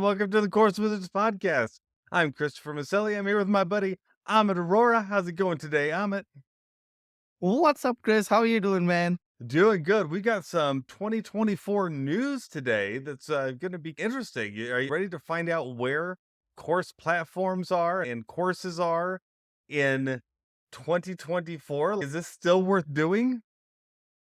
Welcome to the Course Wizards podcast. I'm Christopher Maselli. I'm here with my buddy Amit Aurora. How's it going today, Amit? What's up, Chris? How are you doing, man? Doing good. We got some 2024 news today that's going to be interesting. Are you ready to find out where course platforms are and courses are in 2024? Is this still worth doing?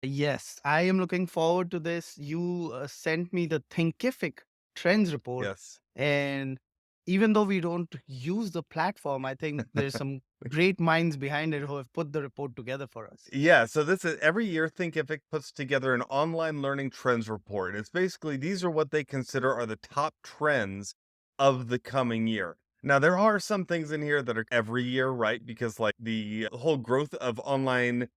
Yes, I am looking forward to this. You sent me the Thinkific trends report, Yes. and even though we don't use the platform, I think there's some great minds behind it who have put the report together for us. Yeah, so this is every year Thinkific puts together an online learning trends report. It's basically these are what they consider are the top trends of the coming year. Now there are some things in here that are every year, right? Because like the whole growth of online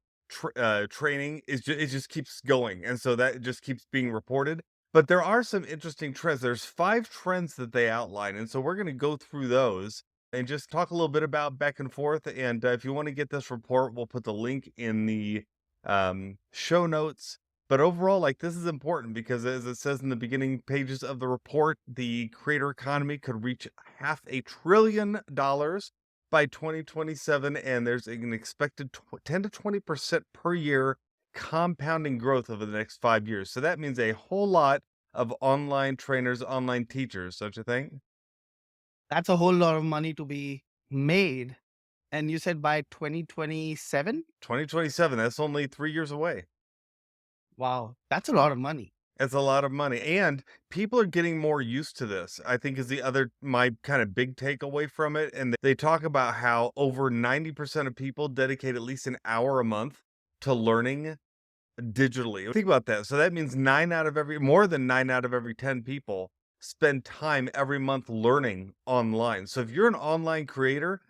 training it just keeps going, and so that just keeps being reported. But there are some interesting trends. There's 5 trends that they outline, and so we're going to go through those and just talk a little bit about back and forth. And if you want to get this report, we'll put the link in the show notes. But overall, like this is important because as it says in the beginning pages of the report, the creator economy could reach $500 billion by 2027, and there's an expected 10 to 20% per year compounding growth over the next 5 years. So that means a whole lot of online trainers, online teachers, don't you think? That's a whole lot of money to be made. And you said by 2027? 2027, that's only 3 years away. Wow, that's a lot of money. It's a lot of money, and people are getting more used to this, I think is the other my kind of big takeaway from it, and they talk about how over 90% of people dedicate at least an hour a month to learning digitally. Think about that. So that means more than 9 out of every 10 people spend time every month learning online. So if you're an online creator,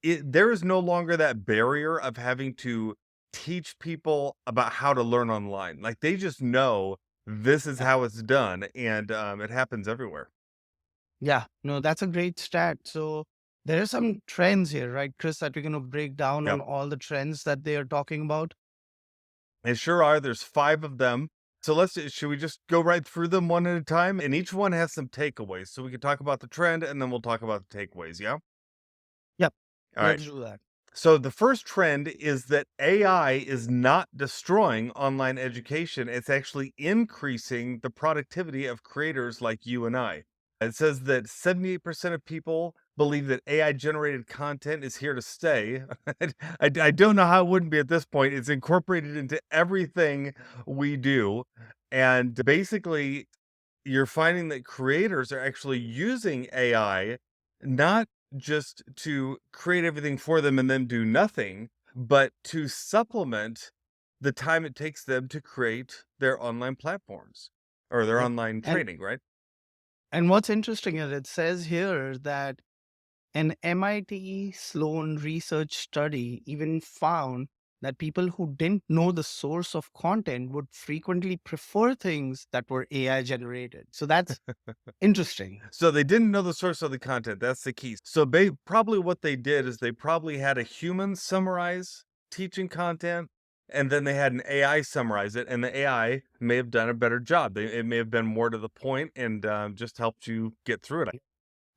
there is no longer that barrier of having to teach people about how to learn online. Like they just know this is Yeah. how it's done, and it happens everywhere. Yeah, no, that's a great stat. So there are some trends here, right, Chris, that we're going to break down Yep. on all the trends that they are talking about. They sure are. There's 5 of them. So should we just go right through them one at a time? And each one has some takeaways. So we can talk about the trend and then we'll talk about the takeaways. Yeah. Yep, All right. let's do that. So the first trend is that AI is not destroying online education. It's actually increasing the productivity of creators like you and I. It says that 78% of people believe that AI generated content is here to stay. I don't know how it wouldn't be at this point. It's incorporated into everything we do. And basically, you're finding that creators are actually using AI not just to create everything for them and then do nothing, but to supplement the time it takes them to create their online platforms or their Right. online And training, right? and what's interesting is it says here that an MIT Sloan research study even found that people who didn't know the source of content would frequently prefer things that were AI generated. So that's interesting. So they didn't know the source of the content. That's the key. So probably what they did is they probably had a human summarize teaching content, and then they had an AI summarize it, and the AI may have done a better job. It may have been more to the point and just helped you get through it.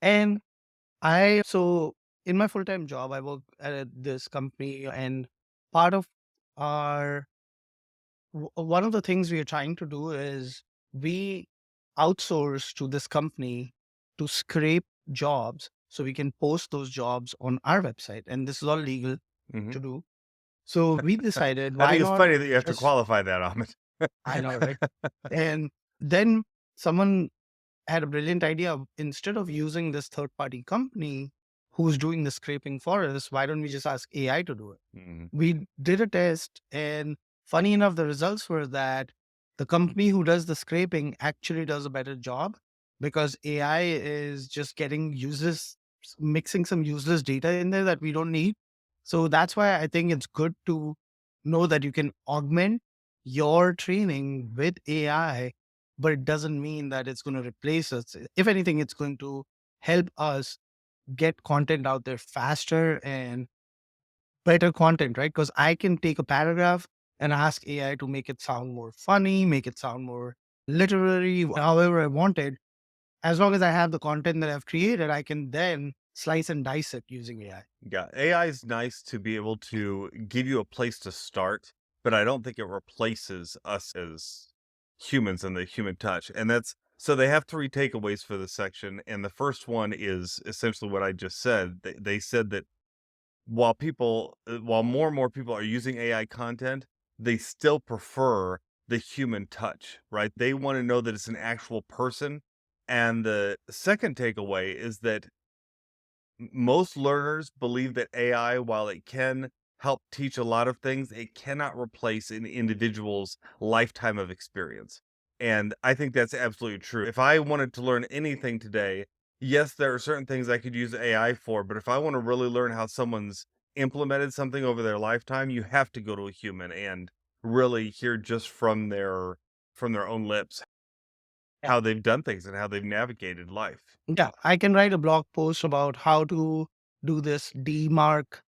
And so in my full time job, I work at this company, and part of our one of the things we are trying to do is we outsource to this company to scrape jobs so we can post those jobs on our website. And this is all legal Mhm. to do. So we decided, I why think it's not funny that you have to just, qualify that, Amit. I know, right? And then someone had a brilliant idea. Instead of using this third party company who's doing the scraping for us, why don't we just ask AI to do it? Mhm. We did a test, and funny enough, the results were that the company who does the scraping actually does a better job because AI is just getting mixing some useless data in there that we don't need. So that's why I think it's good to know that you can augment your training with AI, but it doesn't mean that it's going to replace us. If anything, it's going to help us get content out there faster and better content, right? Because I can take a paragraph and ask AI to make it sound more funny, make it sound more literary, however I want it. as long as I have the content that I've created, I can then slice and dice it using AI. Yeah, AI is nice to be able to give you a place to start, but I don't think it replaces us as humans and the human touch. And that's so they have three takeaways for this section. And the first one is essentially what I just said. They said that while more and more people are using AI content, they still prefer the human touch, right? They want to know that it's an actual person. And the second takeaway is that most learners believe that AI, while it can help teach a lot of things, it cannot replace an individual's lifetime of experience. And I think that's absolutely true. If I wanted to learn anything today, yes, there are certain things I could use AI for, but if I want to really learn how someone's implemented something over their lifetime, you have to go to a human and really hear just from their own lips how they've done things and how they've navigated life. Yeah, I can write a blog post about how to do this DMARC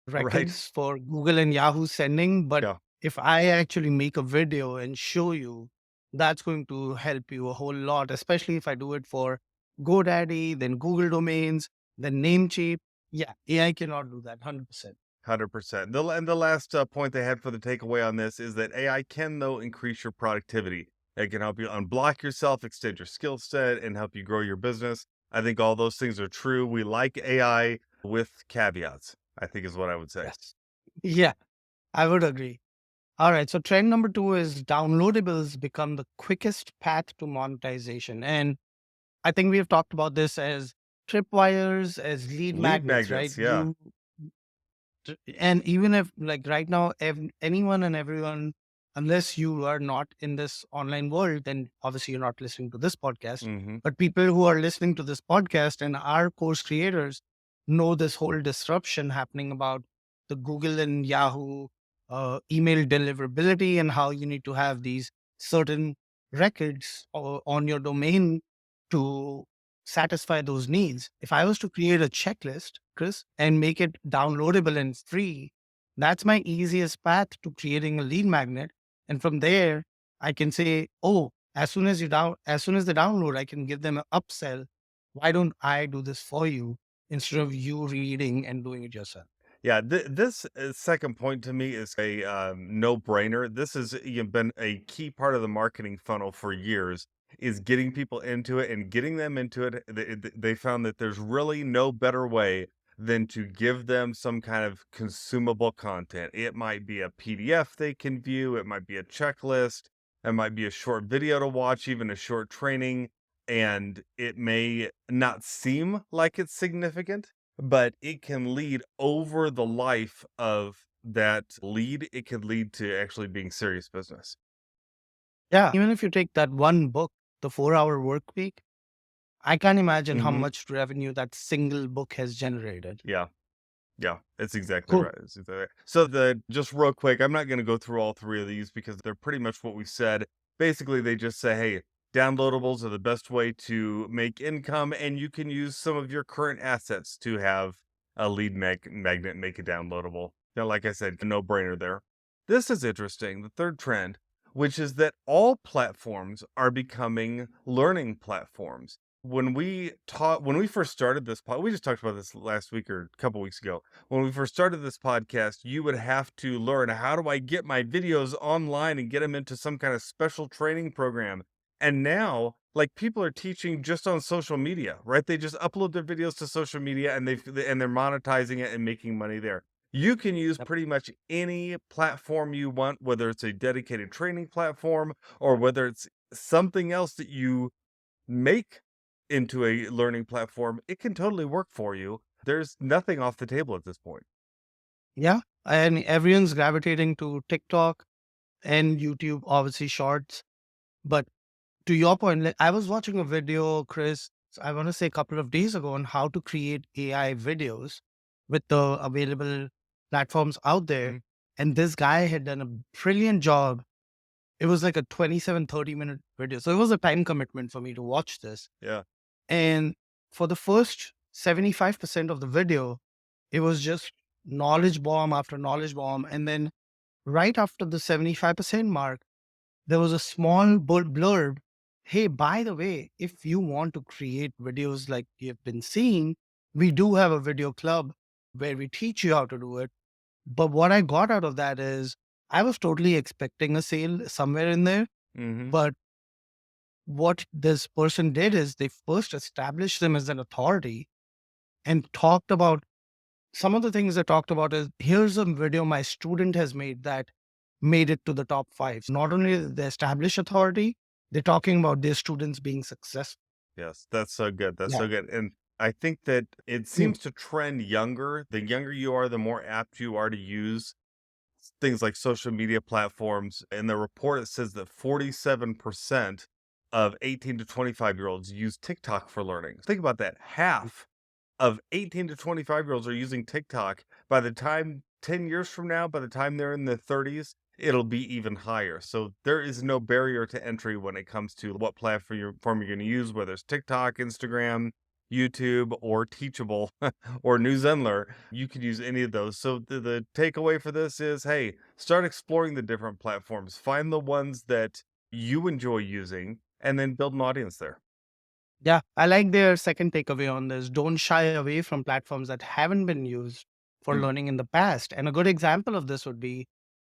Right? records for Google and Yahoo sending. But Yeah. if I actually make a video and show you, that's going to help you a whole lot, especially if I do it for GoDaddy, then Google domains, then Namecheap. Yeah, AI cannot do that 100%. 100%. The last point they had for the takeaway on this is that AI can, though, increase your productivity. It can help you unblock yourself, extend your skill set, and help you grow your business. I think all those things are true. We like AI with caveats, I think is what I would say. Yes. Yeah, I would agree. All right. So trend number two is downloadables become the quickest path to monetization. And I think we have talked about this as tripwires, as lead Lead magnets, right? magnets, yeah. And even if like right now, anyone and everyone, unless you are not in this online world, then obviously you're not listening to this podcast. Mhm. But people who are listening to this podcast and our course creators know this whole disruption happening about the Google and Yahoo email deliverability and how you need to have these certain records on your domain to satisfy those needs. If I was to create a checklist, Chris, and make it downloadable and free, that's my easiest path to creating a lead magnet. And from there, I can say, oh, as soon as they download, I can give them an upsell. Why don't I do this for you instead of you reading and doing it yourself? Yeah, this second point to me is a no-brainer. This has been a key part of the marketing funnel for years, is getting people into it and getting them into it. They found that there's really no better way than to give them some kind of consumable content. It might be a PDF they can view, it might be a checklist, it might be a short video to watch, even a short training, and it may not seem like it's significant, but it can lead over the life of that lead, it could lead to actually being serious business. Yeah. Even if you take that one book, The 4 Hour Work Week, I can't imagine how Mhm. much revenue that single book has generated. Yeah. Yeah, it's exactly Cool. right, it's exactly right. So the just real quick, I'm not gonna go through all 3 of these because they're pretty much what we said. Basically, they just say, "Hey, downloadables are the best way to make income, and you can use some of your current assets to have a lead magnet make it downloadable." Now, like I said, a no-brainer there. This is interesting, the 3rd trend, which is that all platforms are becoming learning platforms. When we first started this we just talked about this last week or a couple weeks ago. When we first started this podcast, you would have to learn, how do I get my videos online and get them into some kind of special training program? And now, like, people are teaching just on social media, right? They just upload their videos to social media and they're monetizing it and making money there. You can use Yep. pretty much any platform you want, whether it's a dedicated training platform or whether it's something else that you make into a learning platform. It can totally work for you. There's nothing off the table at this point. Yeah. And everyone's gravitating to TikTok and YouTube, obviously shorts. But to your point, like, I was watching a video, Chris, I want to say a couple of days ago on how to create AI videos with the available platforms out there. Mhm. And this guy had done a brilliant job. It was like a 27, 30-minute video. So it was a time commitment for me to watch this. Yeah. And for the first 75% of the video, it was just knowledge bomb after knowledge bomb. And then right after the 75% mark, there was a small blurb hey, by the way, if you want to create videos like you've been seeing, we do have a video club where we teach you how to do it. But what I got out of that is I was totally expecting a sale somewhere in there. Mhm. But what this person did is they first established them as an authority and talked about some of the things they talked about is here's a video my student has made that made it to the top five. Not only the established authority, they're talking about their students being successful. Yes, that's so good, that's Yeah. so good, and I think that it Mm. seems to trend younger. The younger you are, the more apt you are to use things like social media platforms. In the report, it says that 47% of 18 to 25-year-olds use TikTok for learning. Think about that. Half of 18 to 25-year-olds are using TikTok. By the time 10 years from now, by the time they're in their 30s, it'll be even higher. So there is no barrier to entry when it comes to what platform you're going to use, whether it's TikTok, Instagram, YouTube, or Teachable or New Zenler. You could use any of those. So the takeaway for this is, hey, start exploring the different platforms. Find the ones that you enjoy using and then build an audience there. Yeah, I like their second takeaway on this. Don't shy away from platforms that haven't been used for Mm, learning in the past. And a good example of this would be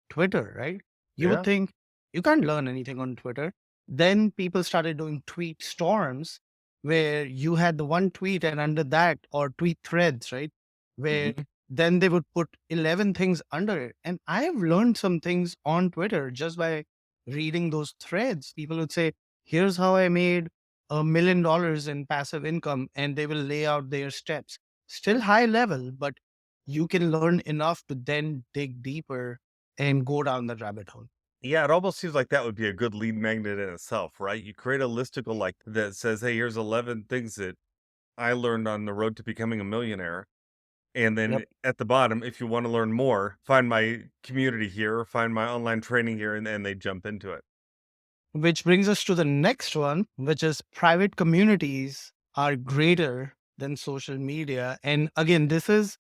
Twitter, right? You would yeah. think you can't learn anything on Twitter. Then people started doing tweet storms where you had the one tweet and under that, or tweet threads, right? Where Mhm. then they would put 11 things under it. And I've learned some things on Twitter just by reading those threads. People would say, here's how I made $1 million in passive income, and they will lay out their steps. Still high level, but you can learn enough to then dig deeper and go down the rabbit hole. Yeah, it almost seems like that would be a good lead magnet in itself, right? You create a listicle like that says, "Hey, here's 11 things that I learned on the road to becoming a millionaire." And Yep. then at the bottom, if you want to learn more, find my community here, or find my online training here, and they jump into it. Which brings us to the next one, which is private communities are greater than social media. And again, it's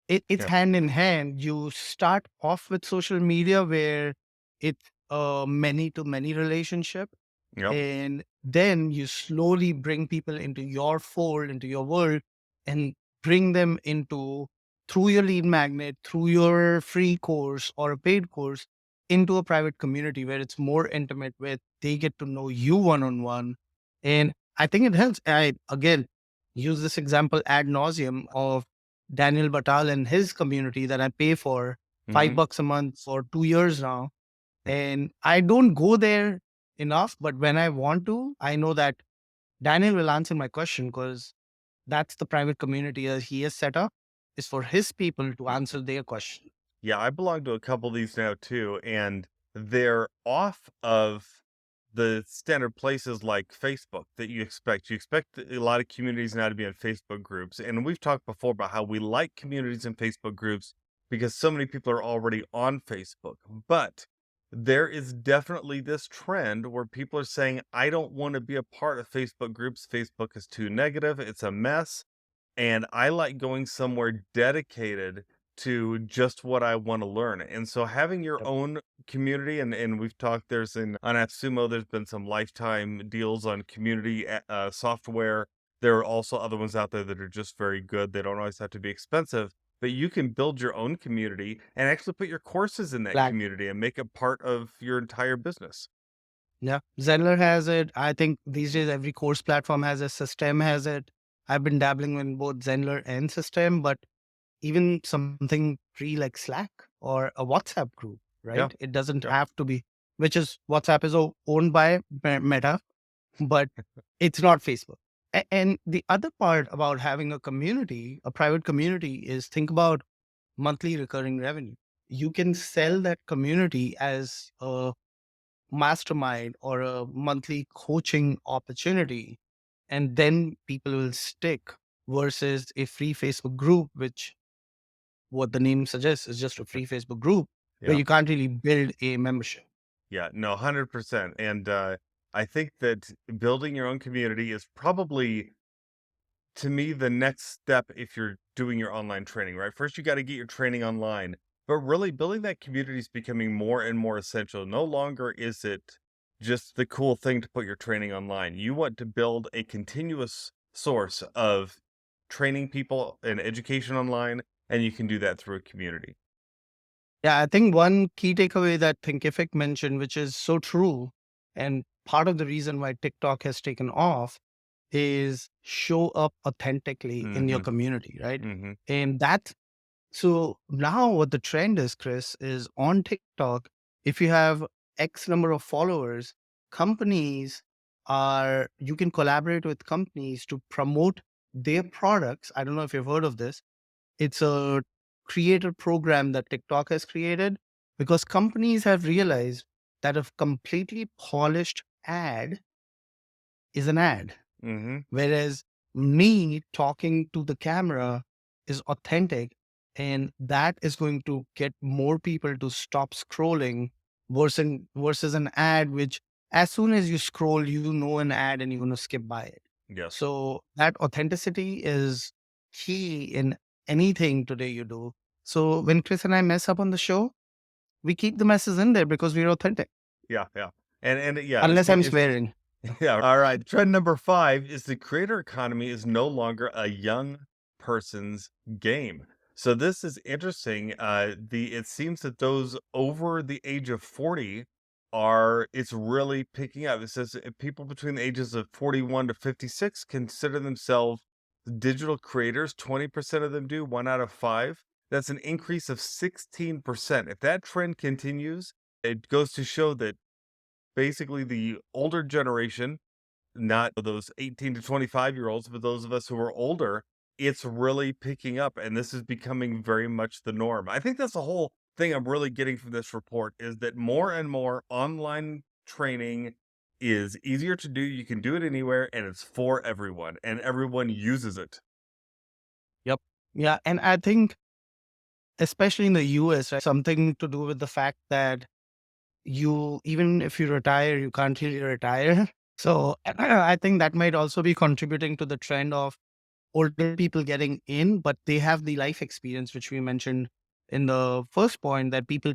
Yeah. hand in hand. You start off with social media where it's a many to many relationship. Yep. And then you slowly bring people into your fold, into your world, and bring them into through your lead magnet, through your free course or a paid course, into a private community where it's more intimate, where they get to know you one on one. And I think it helps. I again use this example ad nauseum of Daniel Batal and his community that I pay for five Mhm. bucks a month for 2 years now, and I don't go there enough, but when I want to, I know that Daniel will answer my question because that's the private community that he has set up is for his people to answer their question. Yeah, I belong to a couple of these now too, and they're off of the standard places like Facebook that you expect. You expect a lot of communities now to be in Facebook groups. And we've talked before about how we like communities in Facebook groups because so many people are already on Facebook. But there is definitely this trend where people are saying, I don't want to be a part of Facebook groups. Facebook is too negative, it's a mess. And I like going somewhere dedicated to just what I wanna learn, and so having your Yep. own community and we've talked there's in on AppSumo, there's been some lifetime deals on community software. There are also other ones out there that are just very good. They don't always have to be expensive, but you can build your own community and actually put your courses in that Like, community and make it part of your entire business. yeah, Zenler has it. I think these days every course platform has it. System has it. I've been dabbling in both Zenler and System, but even something free like Slack or a WhatsApp group, Yeah, right? It doesn't yeah, have to be, which is WhatsApp is owned by Meta, but it's not Facebook. And the other part about having a community, a private community, is think about monthly recurring revenue. You can sell that community as a mastermind or a monthly coaching opportunity, and then people will stick versus a free Facebook group, which what the name suggests is just a free Facebook group where yeah. you can't really build a membership. Yeah, no, 100%, and, I think that building your own community is probably, to me, the next step if you're doing your online training, right? First, you gotta get your training online, but really building that community is becoming more and more essential. No longer is it just the cool thing to put your training online. You want to build a continuous source of training people and education online, and you can do that through a community. Yeah, I think one key takeaway that Thinkific mentioned, which is so true, and part of the reason why TikTok has taken off is show up authentically in your Mhm, community, right? mhm, And that's so now what the trend is, Chris, is on TikTok, if you have X number of followers, companies you can collaborate with companies to promote their products. I don't know if you've heard of this. It's a creator program that TikTok has created because companies have realized that a completely polished ad is an ad. mhm. Whereas me talking to the camera is authentic, and that is going to get more people to stop scrolling versus an ad, which as soon as you scroll, you know an ad and you're going to skip by it. Yes. So that authenticity is key in anything today you do. So when Chris and I mess up on the show, we keep the messes in there because we're authentic, Yeah, yeah. And yeah, unless I'm swearing. yeah. All right. Trend number 5 is the creator economy is no longer a young person's game. So this is interesting. It seems that those over the age of 40 it's really picking up. It says people between the ages of 41 to 56 consider themselves digital creators. 20% of them do, 1 out of 5. That's an increase of 16%. If that trend continues, it goes to show that basically the older generation, not those 18 to 25-year-olds, but those of us who are older, it's really picking up, and this is becoming very much the norm. I think that's the whole thing I'm really getting from this report is that more and more online training is easier to do. You can do it anywhere, and it's for everyone, and everyone uses it. Yep. Yeah. And I think, especially in the US, right, something to do with the fact that even if you retire, you can't really retire. So I think that might also be contributing to the trend of older people getting in, but they have the life experience, which we mentioned in the first point, that people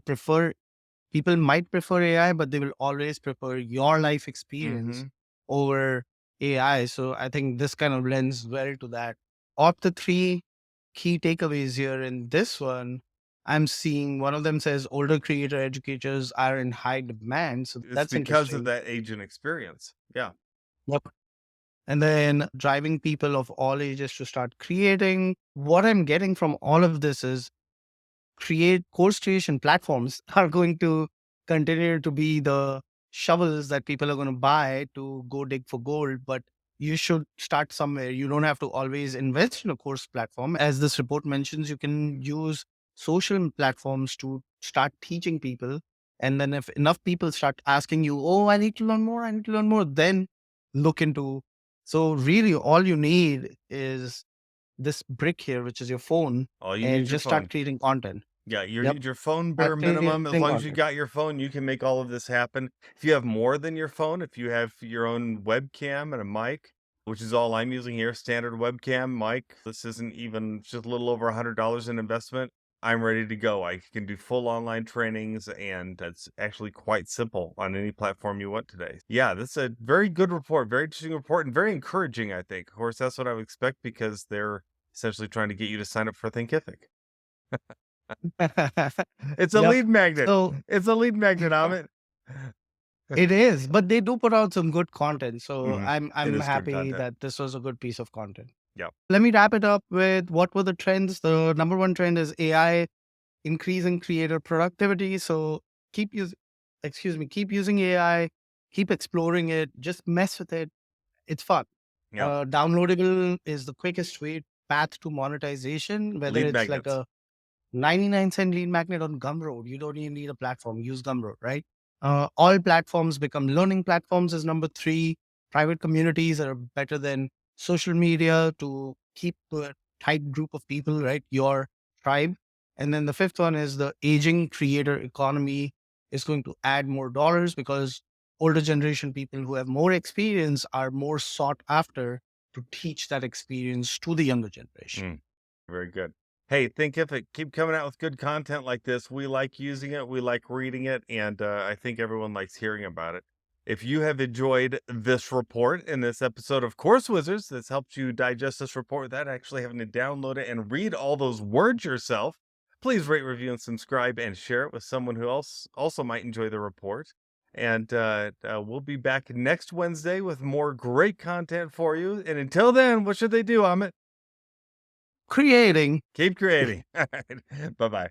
might prefer AI, but they will always prefer your life experience Mhm. over AI. So I think this kind of lends well to that. Of the three key takeaways here in this one, I'm seeing one of them says older creator educators are in high demand. So It's that's because of interesting. that age and experience. Yeah. Yep. And then driving people of all ages to start creating. What I'm getting from all of this is course creation platforms are going to continue to be the shovels that people are going to buy to go dig for gold, but you should start somewhere. You don't have to always invest in a course platform. As this report mentions, you can use social platforms to start teaching people. And then if enough people start asking you, oh, I need to learn more, I need to learn more, then look into. So really all you need is this brick here, which is your phone, All you need and is your just start phone. creating content. Yeah, you Yep. need your phone bare Start minimum. As creating long as you content. got your phone, you can make all of this happen. If you have more than your phone, if you have your own webcam and a mic, which is all I'm using here, standard webcam, mic, this isn't even just a little over $100 in investment. I'm ready to go. I can do full online trainings, and it's actually quite simple on any platform you want today. Yeah, this is a very good report, very interesting report, and very encouraging, I think. Of course, that's what I would expect because they're essentially trying to get you to sign up for Thinkific. It's a Yep. lead magnet. So It's a lead magnet, Amit. it is, but they do put out some good content. So Mhm. It I'm is good happy content. that this was a good piece of content. Yep. Let me wrap it up with what were the trends. The number one trend is AI increasing creator productivity. So keep using, keep using AI, keep exploring it, just mess with it. It's fun. Yep. Downloadable is the quickest way path to monetization, whether Lead it's like magnets. a 99-cent lead magnet on Gumroad. You don't even need a platform. Use Gumroad, right? All platforms become learning platforms is number three. Private communities are better than social media to keep a tight group of people, right? Your tribe. And then the fifth one is the aging creator economy is going to add more dollars because older generation people who have more experience are more sought after to teach that experience to the younger generation. Mm, very good. Hey, Thinkific, keep coming out with good content like this. We like using it, we like reading it, and I think everyone likes hearing about it. If you have enjoyed this report in this episode of Course Wizards that's helped you digest this report without actually having to download it and read all those words yourself, please rate, review, and subscribe and share it with someone who else also might enjoy the report. And we'll be back next Wednesday with more great content for you. And until then, what should they do, Amit? Creating. Keep creating. All right. Bye bye.